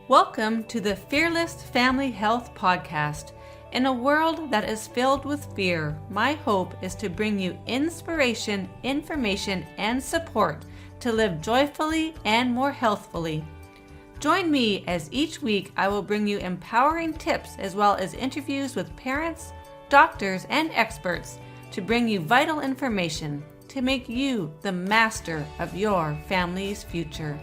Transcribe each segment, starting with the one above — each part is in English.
Welcome to the Fearless Family Health Podcast. In a world that is filled with fear, my hope is to bring you inspiration, information, and support to live joyfully and more healthfully. Join me as each week I will bring you empowering tips as well as interviews with parents, doctors, and experts to bring you vital information to make you the master of your family's future.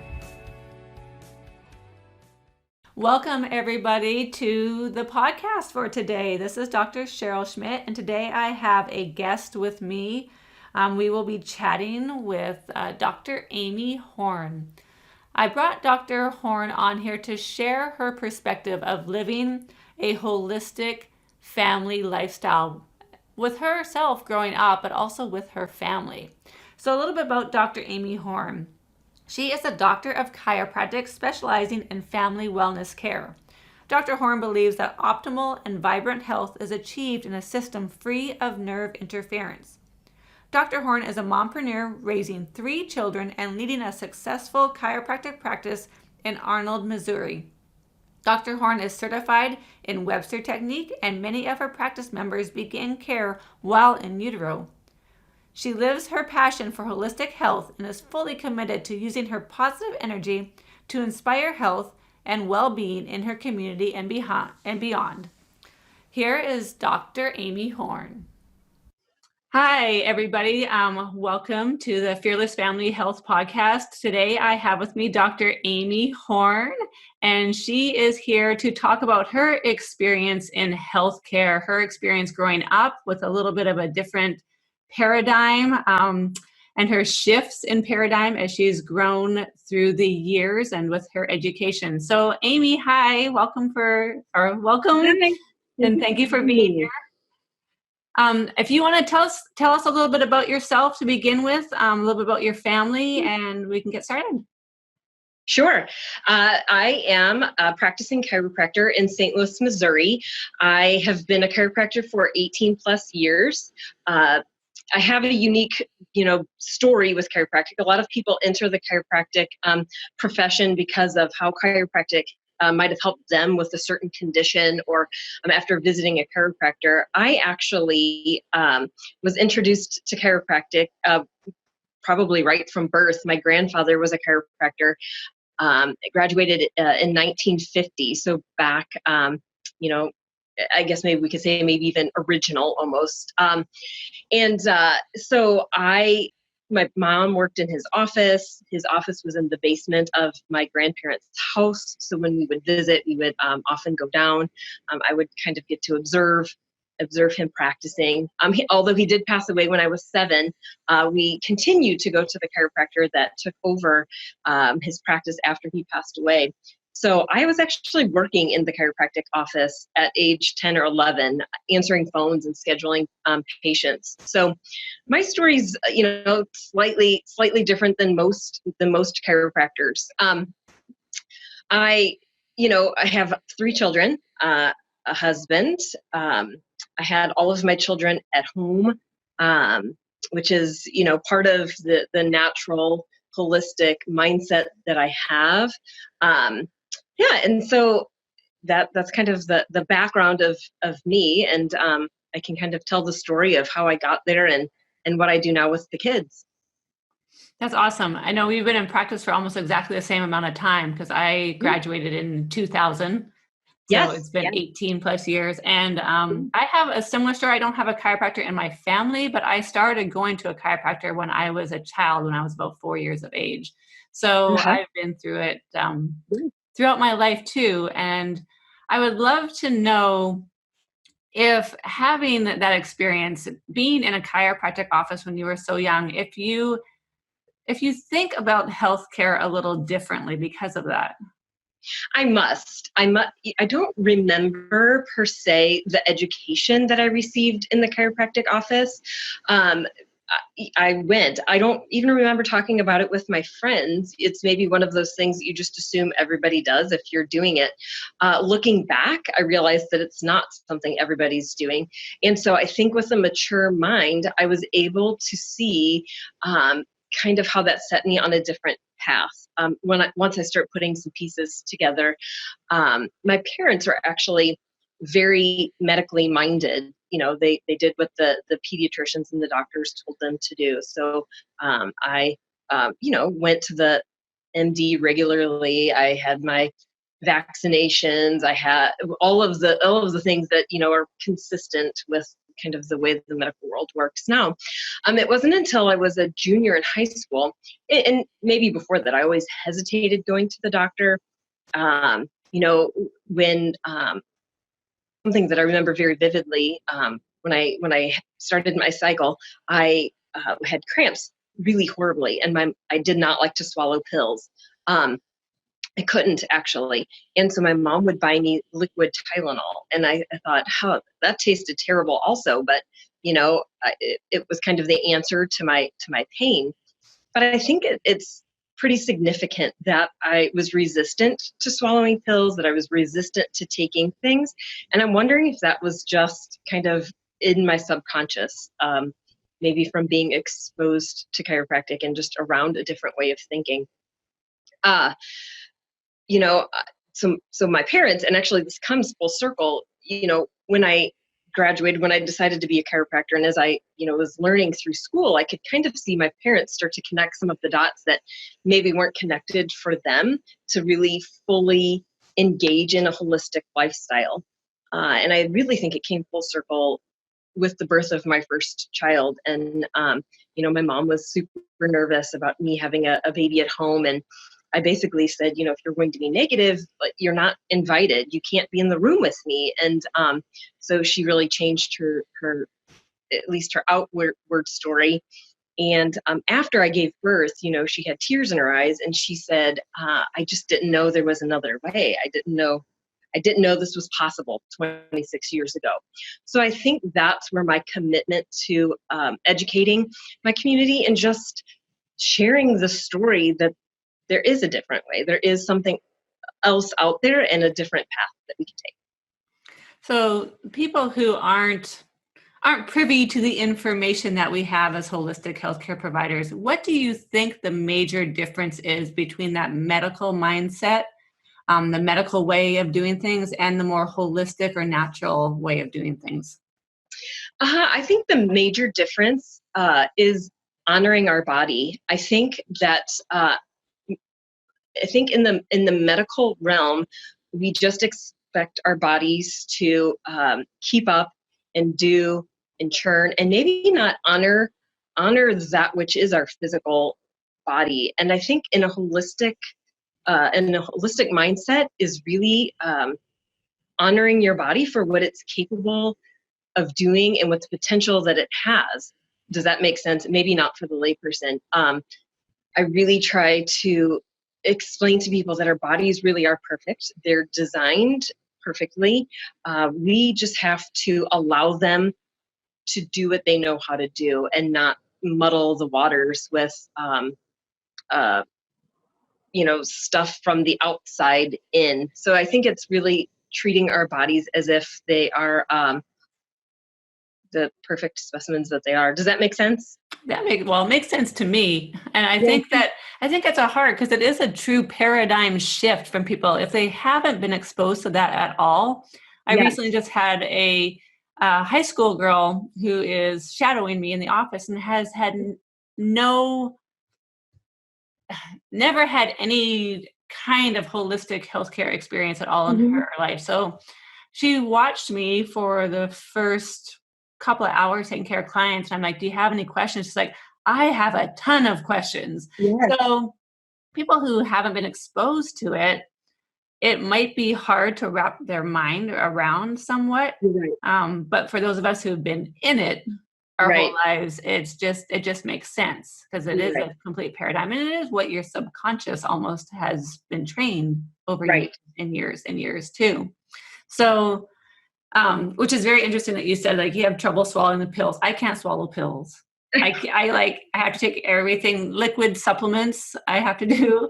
Welcome everybody to the podcast for today. This is Dr. Cheryl Schmidt, and today I have a guest with me. We will be chatting with Dr. Amy Horn. I brought Dr. Horn on here to share her perspective of living a holistic family lifestyle with herself growing up, but also with her family. So a little bit about Dr. Amy Horn. She is a doctor of chiropractic specializing in family wellness care. Dr. Horn believes that optimal and vibrant health is achieved in a system free of nerve interference. Dr. Horn is a mompreneur raising 3 children and leading a successful chiropractic practice in Arnold, Missouri. Dr. Horn is certified in Webster Technique, and many of her practice members begin care while in utero. She lives her passion for holistic health and is fully committed to using her positive energy to inspire health and well-being in her community and beyond. Here is Dr. Amy Horn. Hi, everybody. Welcome to the Fearless Family Health Podcast. Today, I have with me Dr. Amy Horn, and she is here to talk about her experience in healthcare, her experience growing up with a little bit of a different paradigm, and her shifts in paradigm as she's grown through the years and with her education. So, Amy, hi, welcome, and thank you for being here. If you want to tell us a little bit about yourself to begin with, a little bit about your family, and we can get started. Sure. I am a practicing chiropractor in St. Louis, Missouri. I have been a chiropractor for 18 plus years. I have a unique, story with chiropractic. A lot of people enter the chiropractic profession because of how chiropractic might have helped them with a certain condition, or after visiting a chiropractor. I actually was introduced to chiropractic probably right from birth. My grandfather was a chiropractor, graduated in 1950. So back, I guess maybe we could say maybe even original almost. So my mom worked in his office. His office was in the basement of my grandparents' house. So when we would visit, we would often go down. I would kind of get to observe him practicing. Although he did pass away when I was 7, we continued to go to the chiropractor that took over his practice after he passed away. So I was actually working in the chiropractic office at age 10 or 11, answering phones and scheduling patients. So my story's, slightly different than most chiropractors. I have 3 children, a husband. I had all of my children at home, which is, part of the natural holistic mindset that I have. And so that's kind of the background of me, and I can kind of tell the story of how I got there and what I do now with the kids. That's awesome. I know we've been in practice for almost exactly the same amount of time, because I graduated in 2000. So it's been 18 plus years. And I have a similar story. I don't have a chiropractor in my family, but I started going to a chiropractor when I was a child, when I was about 4 years of age. So I've been through it throughout my life too. And I would love to know if having that experience, being in a chiropractic office when you were so young, if you think about healthcare a little differently because of that. I don't remember per se the education that I received in the chiropractic office. I went. I don't even remember talking about it with my friends. It's maybe one of those things that you just assume everybody does if you're doing it. Looking back, I realized that it's not something everybody's doing. And so I think with a mature mind, I was able to see kind of how that set me on a different path. Once I start putting some pieces together, my parents are actually very medically minded. They did what the pediatricians and the doctors told them to do. So I went to the MD regularly. I had my vaccinations. I had all of the things that are consistent with kind of the way the medical world works now. It wasn't until I was a junior in high school, and maybe before that, I always hesitated going to the doctor. When something that I remember very vividly, when I started my cycle, I had cramps really horribly, and I did not like to swallow pills. I couldn't actually. And so my mom would buy me liquid Tylenol. And I thought, that tasted terrible also. But, it was kind of the answer to my pain. But I think it's pretty significant that I was resistant to swallowing pills, that I was resistant to taking things. And I'm wondering if that was just kind of in my subconscious, maybe from being exposed to chiropractic and just around a different way of thinking. So my parents, and actually this comes full circle, when I graduated, when I decided to be a chiropractor, and as I, was learning through school, I could kind of see my parents start to connect some of the dots that maybe weren't connected for them to really fully engage in a holistic lifestyle. And I really think it came full circle with the birth of my first child. And, my mom was super nervous about me having a baby at home. And I basically said, if you're going to be negative, but you're not invited, you can't be in the room with me. And so she really changed her, at least her outward story. And after I gave birth, she had tears in her eyes, and she said, I just didn't know there was another way. I didn't know this was possible 26 years ago. So I think that's where my commitment to educating my community and just sharing the story that there is a different way. There is something else out there and a different path that we can take. So people who aren't privy to the information that we have as holistic healthcare providers, what do you think the major difference is between that medical mindset, the medical way of doing things, and the more holistic or natural way of doing things? I think the major difference is honoring our body. I think that in the medical realm, we just expect our bodies to keep up and do and churn, and maybe not honor that which is our physical body. And I think in a holistic mindset is really honoring your body for what it's capable of doing and what the potential that it has. Does that make sense? Maybe not for the layperson. I really try to explain to people that our bodies really are perfect. They're designed perfectly. We just have to allow them to do what they know how to do and not muddle the waters with, stuff from the outside in. So I think it's really treating our bodies as if they are the perfect specimens that they are. Does that make sense? It makes sense to me. And I think it's a hard, because it is a true paradigm shift from people if they haven't been exposed to that at all. I recently just had a high school girl who is shadowing me in the office and has had never had any kind of holistic healthcare experience at all in her life. So she watched me for the first couple of hours taking care of clients. And I'm like, do you have any questions? She's like, I have a ton of questions. Yes. So people who haven't been exposed to it, it might be hard to wrap their mind around somewhat. Right. But for those of us who've been in it our whole lives, it just makes sense, because it is a complete paradigm, and it is what your subconscious almost has been trained over years and years and years too. So, which is very interesting that you said, like, you have trouble swallowing the pills. I can't swallow pills. I have to take everything, liquid supplements I have to do.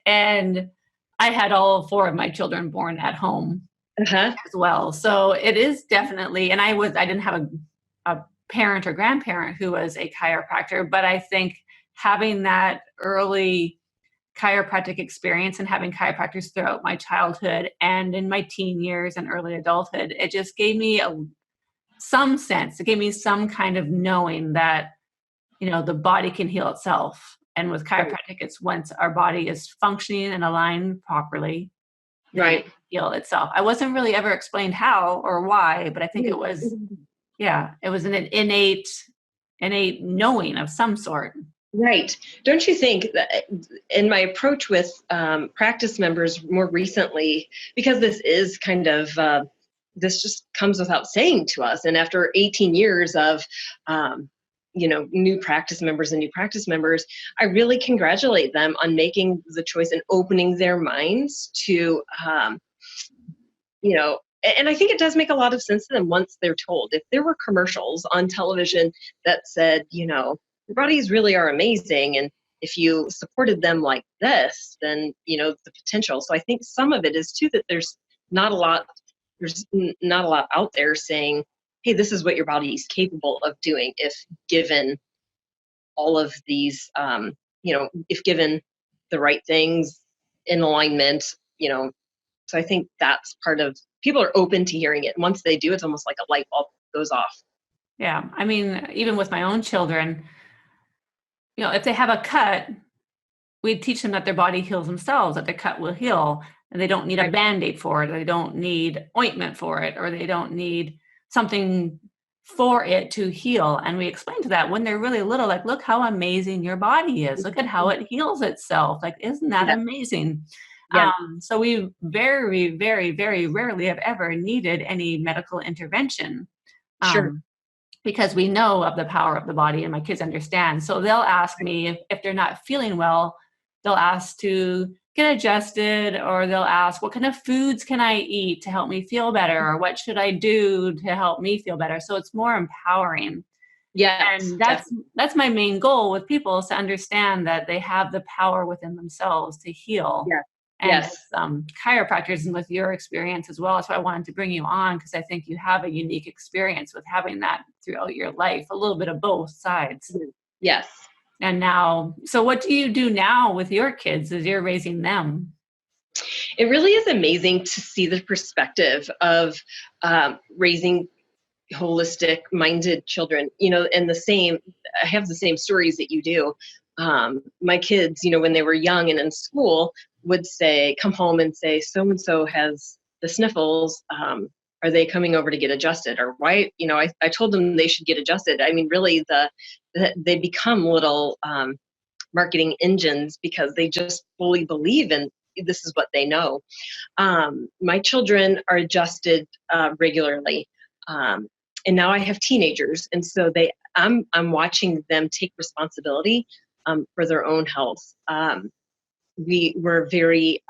And I had all 4 of my children born at home as well. So it is definitely, and I didn't have a parent or grandparent who was a chiropractor, but I think having that early chiropractic experience and having chiropractors throughout my childhood and in my teen years and early adulthood, it just gave me some sense. It gave me some kind of knowing that, the body can heal itself. And with Right. chiropractic, it's once our body is functioning and aligned properly, then it Right. can heal itself. I wasn't really ever explained how or why, but I think it was, it was an innate knowing of some sort. Right. Don't you think that in my approach with practice members more recently, because this is kind of, this just comes without saying to us. And after 18 years of, new practice members, I really congratulate them on making the choice and opening their minds to, and I think it does make a lot of sense to them once they're told. If there were commercials on television that said, your bodies really are amazing, and if you supported them like this, then the potential. So I think some of it is too that there's not a lot out there saying, hey, this is what your body is capable of doing if given all of these, if given the right things in alignment. So I think that's part of, people are open to hearing it. And once they do, it's almost like a light bulb goes off. Yeah. I mean, even with my own children, if they have a cut, we teach them that their body heals themselves, that their cut will heal, and they don't need a Band-Aid for it, or they don't need ointment for it, or they don't need something for it to heal. And we explain to that when they're really little, like, look how amazing your body is. Look at how it heals itself. Like, isn't that amazing? Yeah. So we very, very, very rarely have ever needed any medical intervention. Sure. Because we know of the power of the body, and my kids understand. So they'll ask me if they're not feeling well, they'll ask to get adjusted, or they'll ask, what kind of foods can I eat to help me feel better? Or what should I do to help me feel better? So it's more empowering. Yes. And that's my main goal with people, is to understand that they have the power within themselves to heal. Yeah. And Yes. Chiropractors, and with your experience as well, that's why I wanted to bring you on, because I think you have a unique experience with having that throughout your life, a little bit of both sides. Yes. And now, so what do you do now with your kids as you're raising them? It really is amazing to see the perspective of raising holistic minded children, and I have the same stories that you do. My kids, when they were young and in school, would come home and say, so-and-so has the sniffles. Are they coming over to get adjusted? Or why, I told them they should get adjusted. I mean, really they become little marketing engines, because they just fully believe in this is what they know. My children are adjusted regularly. And now I have teenagers, and so I'm watching them take responsibility for their own health. We were very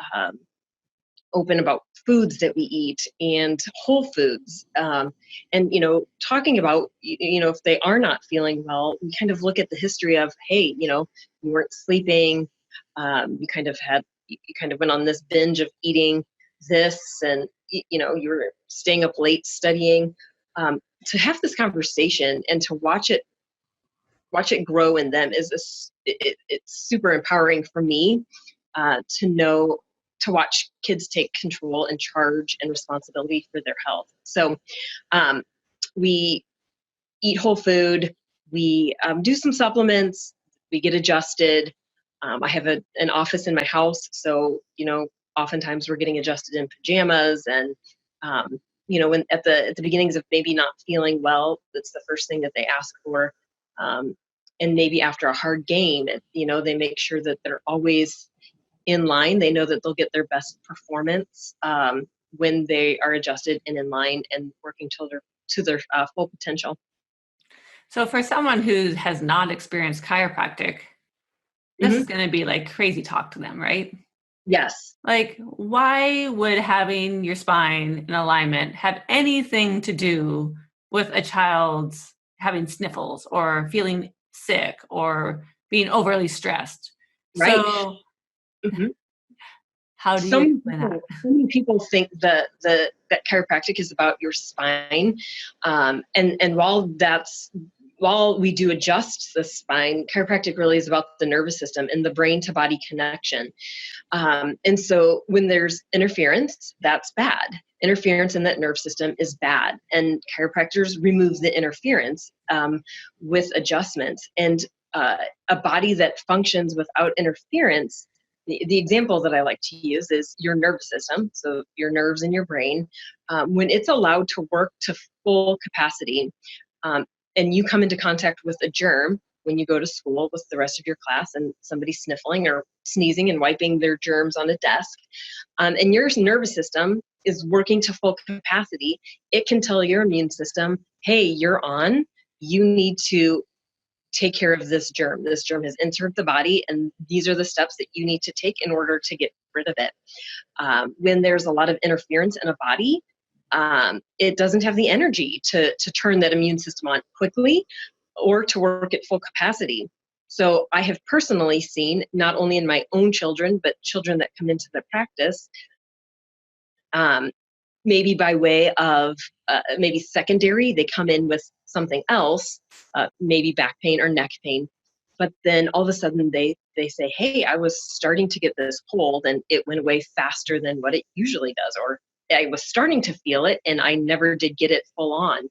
open about foods that we eat and whole foods, and talking about if they are not feeling well, we kind of look at the history of, hey, you weren't sleeping, you kind of went on this binge of eating this, and you were staying up late studying. To have this conversation and to watch it grow in them it's super empowering for me, to watch kids take control and charge and responsibility for their health. So we eat whole food, we do some supplements, we get adjusted. I have an office in my house, so oftentimes we're getting adjusted in pajamas, and when at the beginnings of maybe not feeling well, that's the first thing that they ask for. And maybe after a hard game, they make sure that they're always in line. They know that they'll get their best performance when they are adjusted and in line and working to their full potential. So for someone who has not experienced chiropractic, this is going to be like crazy talk to them, right? Yes. Like, why would having your spine in alignment have anything to do with a child's having sniffles or feeling sick or being overly stressed? Right. So how do you explain that? So many people think that chiropractic is about your spine. And while while we do adjust the spine, chiropractic really is about the nervous system and the brain to body connection. And so when there's interference, that's bad. Interference in that nerve system is bad. And chiropractors remove the interference with adjustments. And a body that functions without interference, the example that I like to use is your nervous system, so your nerves in your brain. When it's allowed to work to full capacity, and you come into contact with a germ when you go to school with the rest of your class and somebody's sniffling or sneezing and wiping their germs on a desk, and your nervous system is working to full capacity, it can tell your immune system, hey, you're on, you need to take care of this germ. This germ has entered the body, and these are the steps that you need to take in order to get rid of it. When there's a lot of interference in a body, it doesn't have the energy to turn that immune system on quickly or to work at full capacity. So I have personally seen, not only in my own children, but children that come into the practice, maybe by way of maybe secondary, they come in with something else, maybe back pain or neck pain. But then all of a sudden they say, hey, I was starting to get this cold and it went away faster than what it usually does. Or I was starting to feel it and I never did get it full on.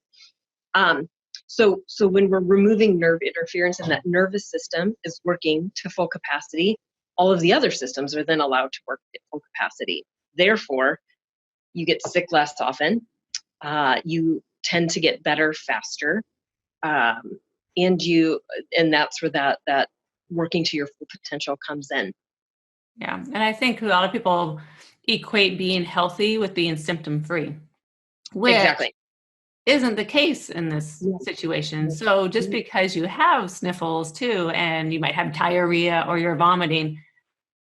So when we're removing nerve interference and that nervous system is working to full capacity, all of the other systems are then allowed to work at full capacity. Therefore, you get sick less often. You tend to get better faster. And that's where that working to your full potential comes in. Yeah. And I think a lot of people equate being healthy with being symptom free, which Exactly isn't the case in this situation. So just because you have sniffles too, and you might have diarrhea or you're vomiting,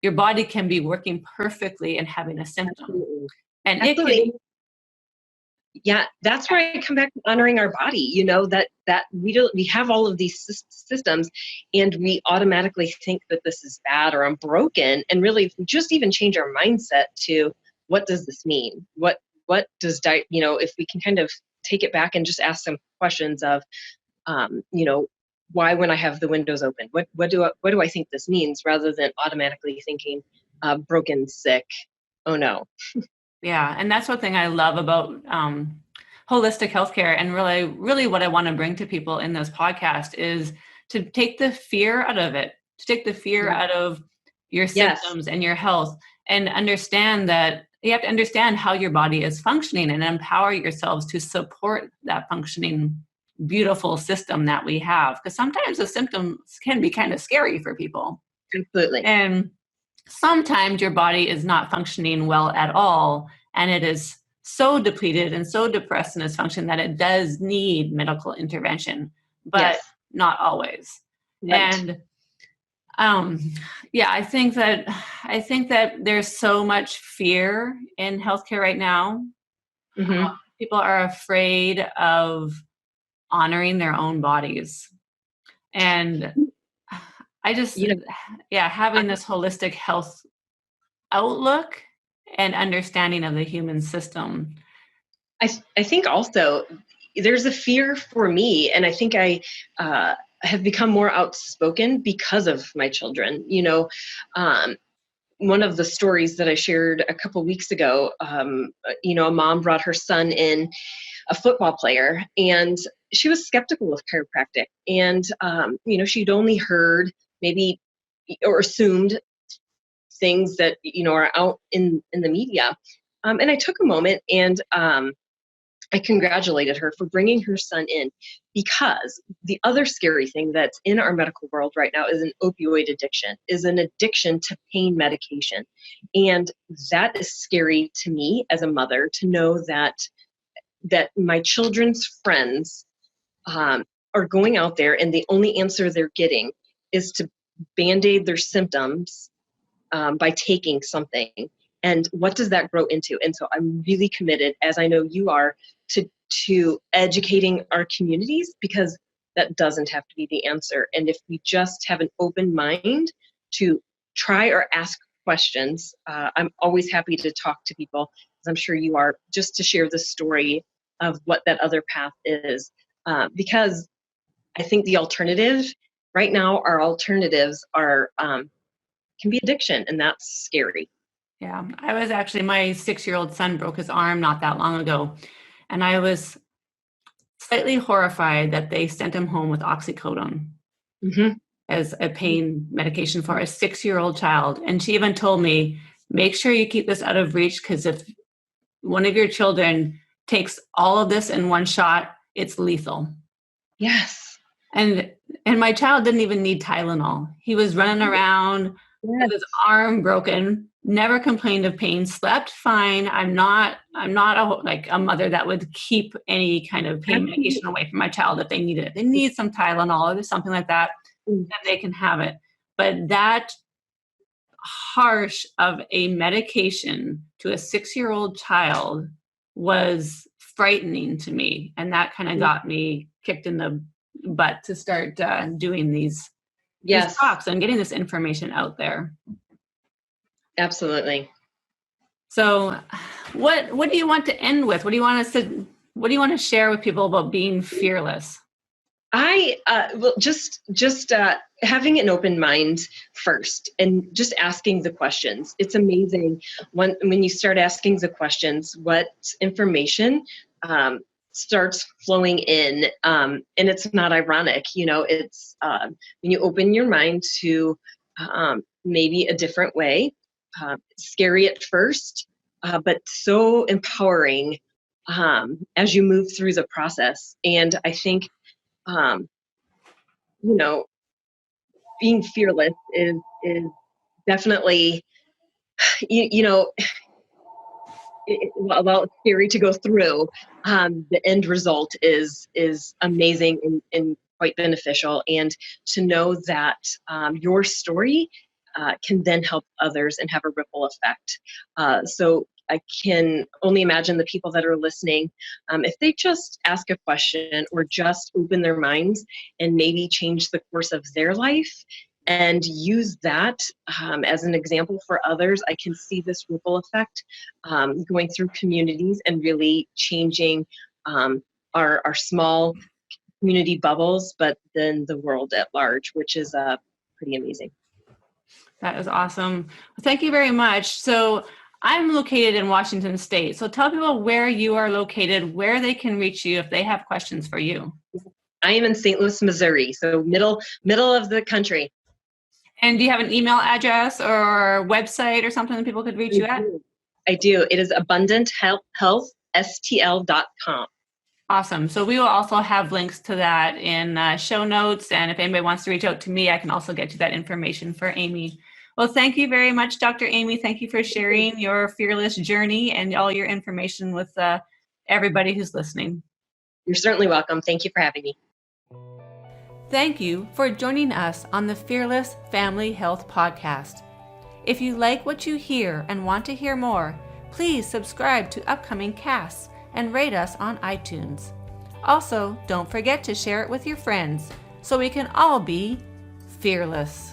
your body can be working perfectly and having a symptom. Absolutely. And Absolutely. it can. Yeah, that's where I come back to honoring our body, that we have all of these systems and we automatically think that this is bad or I'm broken. And really, if we just even change our mindset to what does this mean? What does if we can kind of take it back and just ask some questions of, why when I have the windows open, what do I think this means, rather than automatically thinking broken, sick, oh no. Yeah. And that's one thing I love about holistic healthcare. And really what I want to bring to people in this podcast is to take the fear out of it, to take the fear out of your symptoms and your health, and understand that you have to understand how your body is functioning and empower yourselves to support that functioning, beautiful system that we have. Because sometimes the symptoms can be kind of scary for people. Absolutely. And sometimes your body is not functioning well at all, and it is so depleted and so depressed in its function that it does need medical intervention, but not always. Right. And I think that there's so much fear in healthcare right now. Mm-hmm. People are afraid of honoring their own bodies. And I just, having this holistic health outlook and understanding of the human system. I think also there's a fear for me, and I think I have become more outspoken because of my children. One of the stories that I shared a couple weeks ago, a mom brought her son in, a football player, and she was skeptical of chiropractic. And, she'd only heard maybe or assumed things that, are out in the media. And I took a moment and I congratulated her for bringing her son in, because the other scary thing that's in our medical world right now is an opioid addiction, is an addiction to pain medication. And that is scary to me as a mother, to know that my children's friends are going out there and the only answer they're getting is to band-aid their symptoms by taking something. And what does that grow into? And so I'm really committed, as I know you are, to educating our communities, because that doesn't have to be the answer. And if we just have an open mind to try or ask questions, I'm always happy to talk to people, as I'm sure you are, just to share the story of what that other path is. Because I think the alternative right now, our alternatives are can be addiction, and that's scary. Yeah, I was actually, my 6-year-old son broke his arm not that long ago, and I was slightly horrified that they sent him home with oxycodone Mm-hmm. as a pain medication for a 6-year-old child. And she even told me, make sure you keep this out of reach, because if one of your children takes all of this in one shot, it's lethal. Yes. And my child didn't even need Tylenol. He was running around with his arm broken, never complained of pain, slept fine. I'm not a mother that would keep any kind of pain medication away from my child if they need it. If they need some Tylenol or something like that, then they can have it. But that harsh of a medication to a 6-year-old child was frightening to me. And that kind of got me kicked in the butt to start doing these talks and getting this information out there. Absolutely. So what do you want to end with? What do you want to share with people about being fearless? I just having an open mind first, and just asking the questions. It's amazing when you start asking the questions, what information starts flowing in, and it's not ironic. It's when you open your mind to maybe a different way. Scary at first, but so empowering as you move through the process. And I think being fearless is definitely, while it's scary to go through, the end result is amazing and quite beneficial. And to know that your story can then help others and have a ripple effect. So I can only imagine the people that are listening, if they just ask a question or just open their minds and maybe change the course of their life and use that as an example for others, I can see this ripple effect going through communities and really changing our small community bubbles, but then the world at large, which is pretty amazing. That is awesome. Thank you very much. So I'm located in Washington State. So tell people where you are located, where they can reach you if they have questions for you. I am in St. Louis, Missouri, so middle of the country. And do you have an email address or website or something that people could reach you at? I do. It is abundanthealthstl.com. Awesome. So we will also have links to that in show notes. And if anybody wants to reach out to me, I can also get you that information for Amy. Well, thank you very much, Dr. Amy. Thank you for sharing your fearless journey and all your information with everybody who's listening. You're certainly welcome. Thank you for having me. Thank you for joining us on the Fearless Family Health Podcast. If you like what you hear and want to hear more, please subscribe to upcoming casts and rate us on iTunes. Also, don't forget to share it with your friends so we can all be fearless.